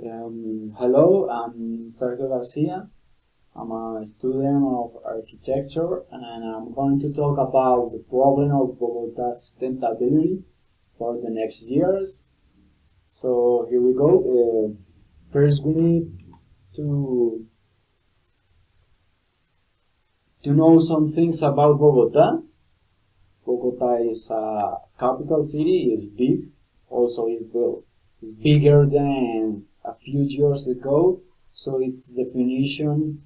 Hello, I'm Sergio Garcia. I'm a student of architecture and I'm going to talk about the problem of Bogota sustainability for the next years. So here we go. First, we need to know some things about Bogota. Bogota is a capital city, it's big. Also, it's bigger than a few years ago, so its definition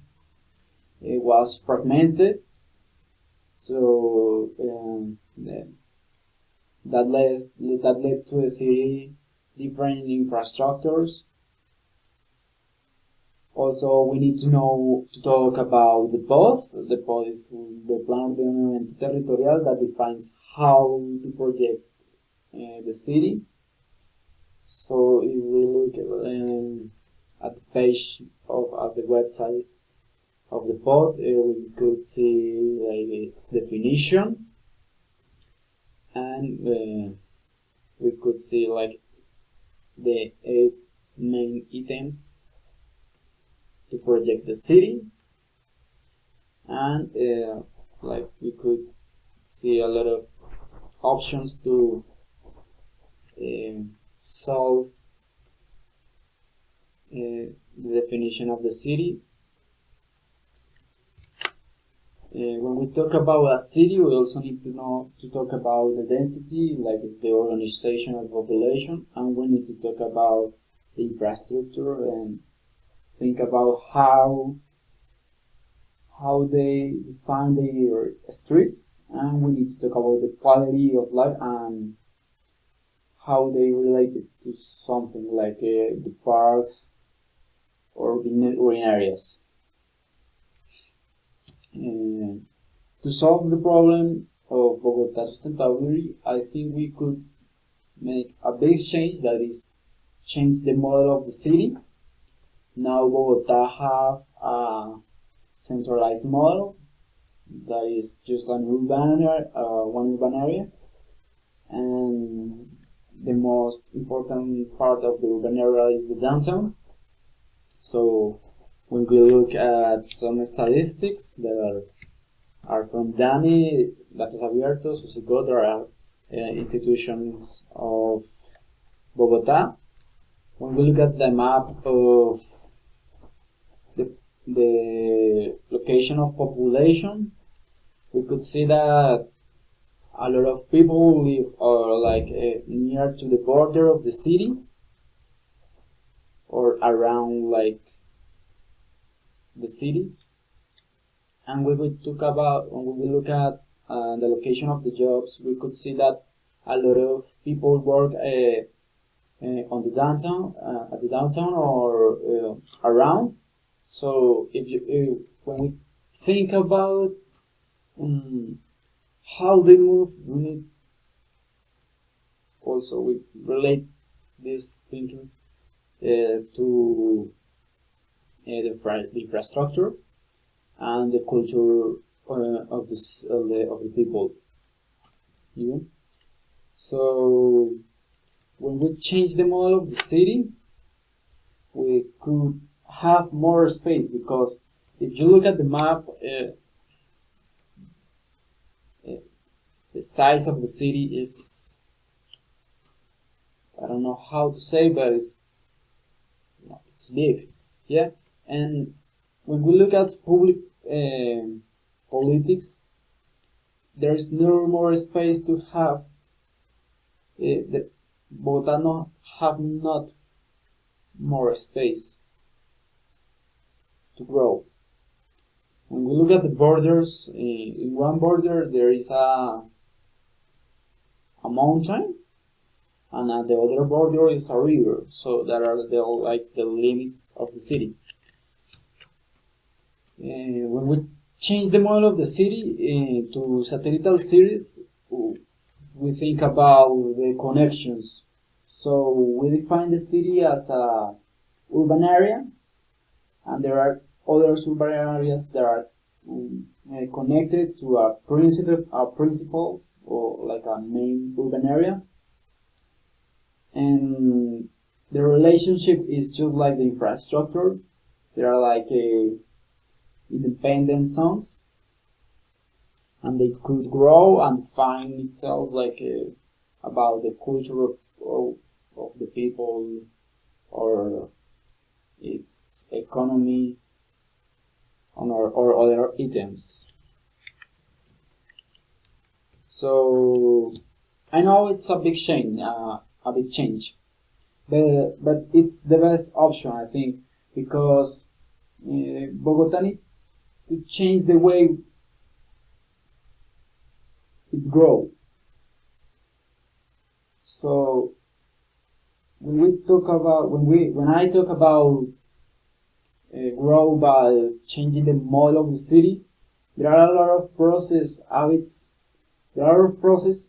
it was fragmented. So that led to a city different infrastructures. Also, we need to talk about the POD. The POD is the Plan de Ordenamiento Territorial that defines how to project the city. So if we look at the page of the website of the POD, we could see its definition, and we could see the 8 main items to project the city, and we could see a lot of options to solve the definition of the city. When we talk about a city, we also need to talk about the density, like it's the organization of the population, and we need to talk about the infrastructure and think about how they define their streets, and we need to talk about the quality of life and how they relate it to something like the parks or the green areas. To solve the problem of Bogota sustainability, I think we could make a big change, that is, change the model of the city. Now Bogota have a centralized model that is just one urban area, and the most important part of the urban area is the downtown. So when we look at some statistics that are from DANI, Datos Abiertos, SOSICO, there are institutions of Bogota. When we look at the map of the location of population, we could see that a lot of people live near to the border of the city or around the city. And when we look at the location of the jobs, we could see that a lot of people work on the downtown, at the downtown or around. So when we think about how they move, we relate these thinkings to the infrastructure and the culture of the people. Yeah. So when we change the model of the city, we could have more space, because if you look at the map, the size of the city is, I don't know how to say, but it's big, yeah. And when we look at public politics, there is no more space to have Bogota not more space to grow. When we look at the borders, in one border there is a mountain, and at the other border is a river. So that are the limits of the city. When we change the model of the city to satellite cities, we think about the connections. So we define the city as a urban area, and there are other urban areas that are connected to a principal or like a main urban area. And the relationship is just like the infrastructure. There are like independent zones, and they could grow and find itself like about the culture of the people or its economy or other items. So I know it's a big change, but it's the best option I think because Bogota needs to change the way it grows. So when I talk about grow by changing the model of the city, there are a lot of habits. There are a lot of process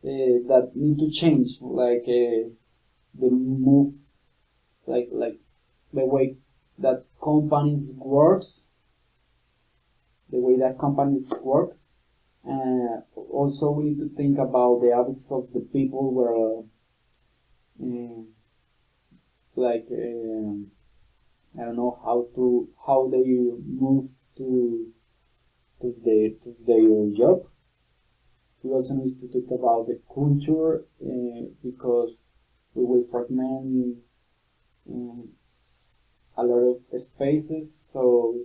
that need to change, like the move, like the way that companies works, the way that companies work. Also, we need to think about the habits of the people where, like, I don't know how they move to their job. We also need to talk about the culture because we will fragment uh, a lot of spaces. So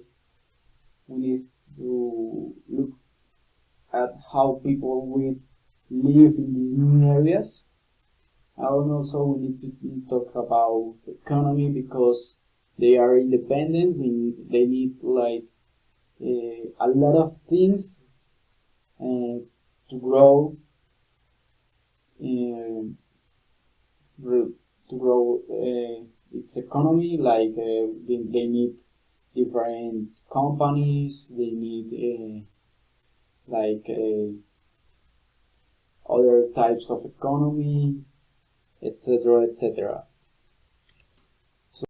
we need to look at how people will live in these new areas. And also we need to talk about the economy because they are independent. They need like a lot of things to grow, uh, its economy. Like they need different companies. They need like other types of economy, etc., etc.